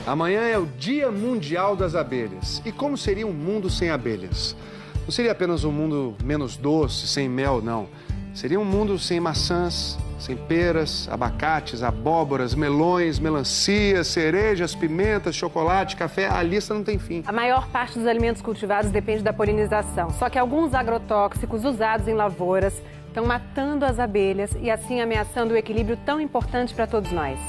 Amanhã é o Dia Mundial das Abelhas. E como seria um mundo sem abelhas? Não seria apenas um mundo menos doce, sem mel, não. Seria um mundo sem maçãs, sem peras, abacates, abóboras, melões, melancias, cerejas, pimentas, chocolate, café. A lista não tem fim. A maior parte dos alimentos cultivados depende da polinização. Só que alguns agrotóxicos usados em lavouras estão matando as abelhas e assim ameaçando o equilíbrio tão importante para todos nós.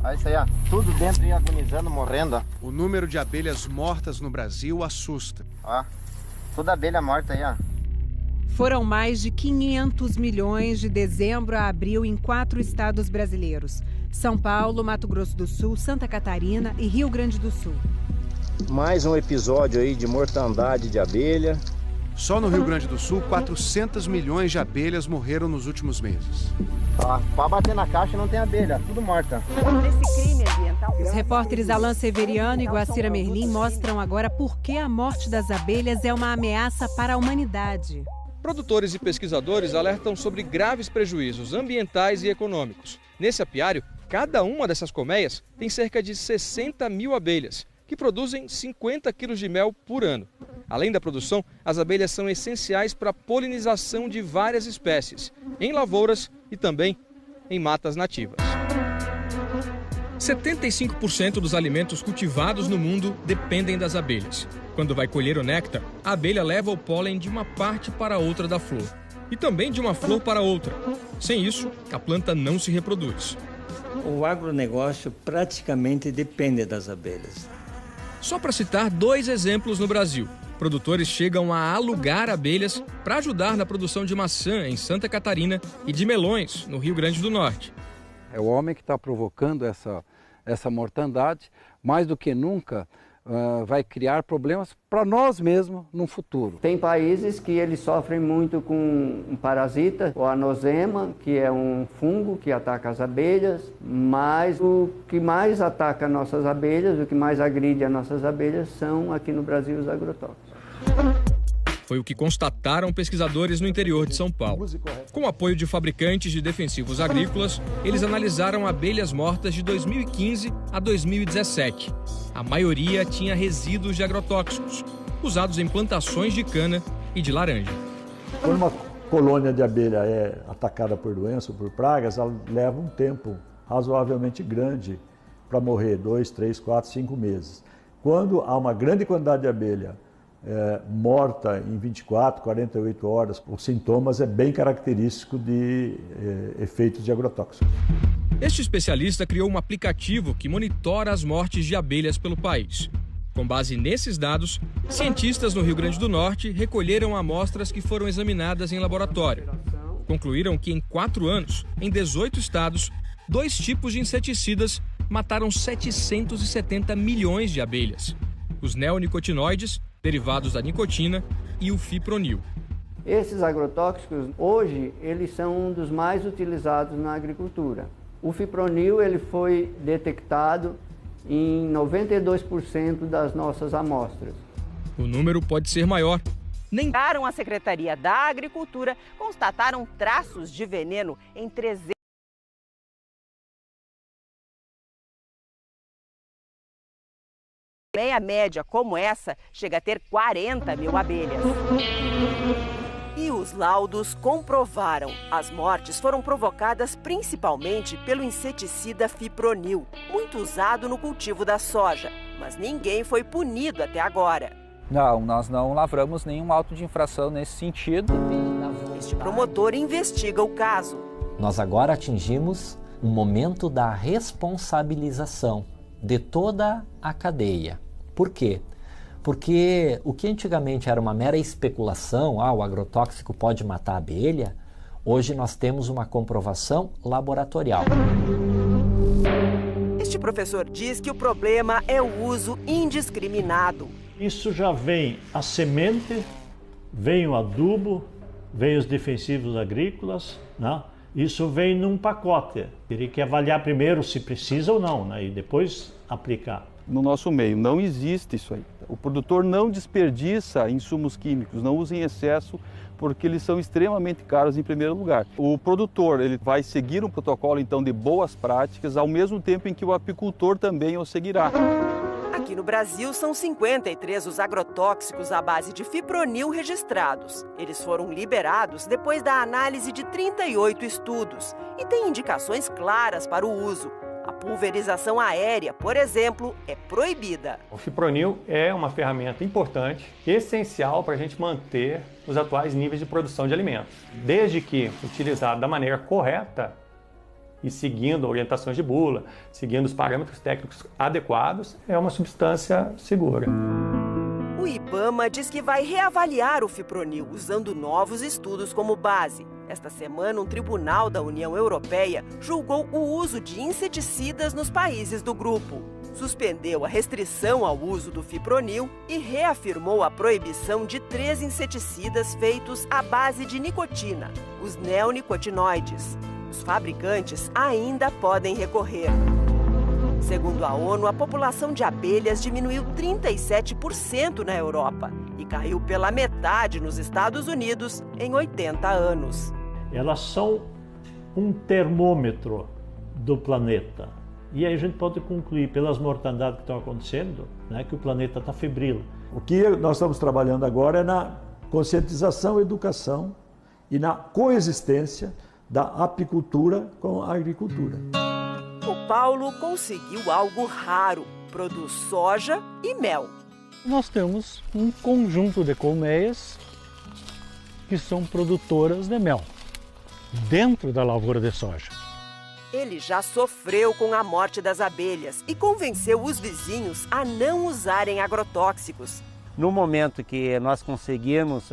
Olha isso aí, ó. Tudo dentro e agonizando, morrendo, ó. O número de abelhas mortas no Brasil assusta. Ó, toda abelha morta aí, ó. Foram mais de 500 milhões de dezembro a abril em 4 estados brasileiros: São Paulo, Mato Grosso do Sul, Santa Catarina e Rio Grande do Sul. Mais um episódio aí de mortandade de abelha. Só no Rio Grande do Sul, 400 milhões de abelhas morreram nos últimos meses. Ó, pode bater na caixa, não tem abelha, tudo morta. Os repórteres Alan Severiano e Guacira Merlim mostram agora por que a morte das abelhas é uma ameaça para a humanidade. Produtores e pesquisadores alertam sobre graves prejuízos ambientais e econômicos. Nesse apiário, cada uma dessas colmeias tem cerca de 60 mil abelhas, que produzem 50 quilos de mel por ano. Além da produção, as abelhas são essenciais para a polinização de várias espécies, em lavouras e também em matas nativas. 75% dos alimentos cultivados no mundo dependem das abelhas. Quando vai colher o néctar, a abelha leva o pólen de uma parte para outra da flor e também de uma flor para outra. Sem isso, a planta não se reproduz. O agronegócio praticamente depende das abelhas. Só para citar 2 exemplos no Brasil. Produtores chegam a alugar abelhas para ajudar na produção de maçã em Santa Catarina e de melões no Rio Grande do Norte. É o homem que está provocando essa mortandade, mais do que nunca vai criar problemas para nós mesmos no futuro. Tem países que eles sofrem muito com um parasita, o anosema, que é um fungo que ataca as abelhas, mas o que mais ataca nossas abelhas, o que mais agride as nossas abelhas são aqui no Brasil os agrotóxicos. Foi o que constataram pesquisadores no interior de São Paulo. Com o apoio de fabricantes de defensivos agrícolas, eles analisaram abelhas mortas de 2015 a 2017. A maioria tinha resíduos de agrotóxicos, usados em plantações de cana e de laranja. Quando uma colônia de abelha é atacada por doença ou por pragas, ela leva um tempo razoavelmente grande para morrer, 2, 3, 4, 5 meses. Quando há uma grande quantidade de abelha morta em 24, 48 horas, os sintomas é bem característico de efeitos de agrotóxicos. Este especialista criou um aplicativo que monitora as mortes de abelhas pelo país. Com base nesses dados, cientistas no Rio Grande do Norte recolheram amostras que foram examinadas em laboratório. Concluíram que em 4 anos, em 18 estados, 2 tipos de inseticidas mataram 770 milhões de abelhas. Os neonicotinoides, derivados da nicotina, e o fipronil. Esses agrotóxicos, hoje, eles são um dos mais utilizados na agricultura. O fipronil ele foi detectado em 92% das nossas amostras. O número pode ser maior. A Secretaria da Agricultura constataram traços de veneno em 300. Meia média como essa chega a ter 40 mil abelhas. E os laudos comprovaram. As mortes foram provocadas principalmente pelo inseticida fipronil, muito usado no cultivo da soja. Mas ninguém foi punido até agora. Não, nós não lavramos nenhum auto de infração nesse sentido. Este promotor investiga o caso. Nós agora atingimos um momento da responsabilização de toda a cadeia. Por quê? Porque o que antigamente era uma mera especulação, o agrotóxico pode matar a abelha, hoje nós temos uma comprovação laboratorial. Este professor diz que o problema é o uso indiscriminado. Isso já vem a semente, vem o adubo, vem os defensivos agrícolas, né? Isso vem num pacote. Teria que avaliar primeiro se precisa ou não, né? E depois aplicar. No nosso meio não existe isso aí. O produtor não desperdiça insumos químicos, não usa em excesso, porque eles são extremamente caros em primeiro lugar. O produtor ele vai seguir um protocolo então de boas práticas, ao mesmo tempo em que o apicultor também o seguirá. Aqui no Brasil, são 53 os agrotóxicos à base de fipronil registrados. Eles foram liberados depois da análise de 38 estudos e têm indicações claras para o uso. A pulverização aérea, por exemplo, é proibida. O fipronil é uma ferramenta importante, essencial para a gente manter os atuais níveis de produção de alimentos. Desde que utilizado da maneira correta, e seguindo orientações de bula, seguindo os parâmetros técnicos adequados, é uma substância segura. O IBAMA diz que vai reavaliar o fipronil usando novos estudos como base. Esta semana, um tribunal da União Europeia julgou o uso de inseticidas nos países do grupo. Suspendeu a restrição ao uso do fipronil e reafirmou a proibição de 3 inseticidas feitos à base de nicotina, os neonicotinoides. Os fabricantes ainda podem recorrer. Segundo a ONU, a população de abelhas diminuiu 37% na Europa e caiu pela metade nos Estados Unidos em 80 anos. Elas são um termômetro do planeta. E aí a gente pode concluir, pelas mortandades que estão acontecendo, né, que o planeta está febril. O que nós estamos trabalhando agora é na conscientização, educação e na coexistência da apicultura com a agricultura. O Paulo conseguiu algo raro, produz soja e mel. Nós temos um conjunto de colmeias que são produtoras de mel, dentro da lavoura de soja. Ele já sofreu com a morte das abelhas e convenceu os vizinhos a não usarem agrotóxicos. No momento que nós conseguimos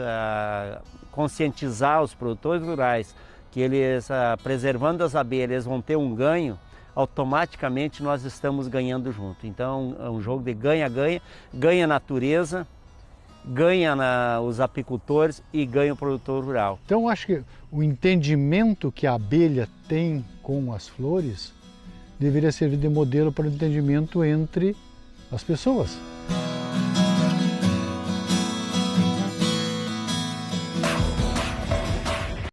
conscientizar os produtores rurais que eles, preservando as abelhas, vão ter um ganho, automaticamente nós estamos ganhando junto. Então é um jogo de ganha-ganha, ganha a natureza, ganha os apicultores e ganha o produtor rural. Então acho que o entendimento que a abelha tem com as flores deveria servir de modelo para o entendimento entre as pessoas.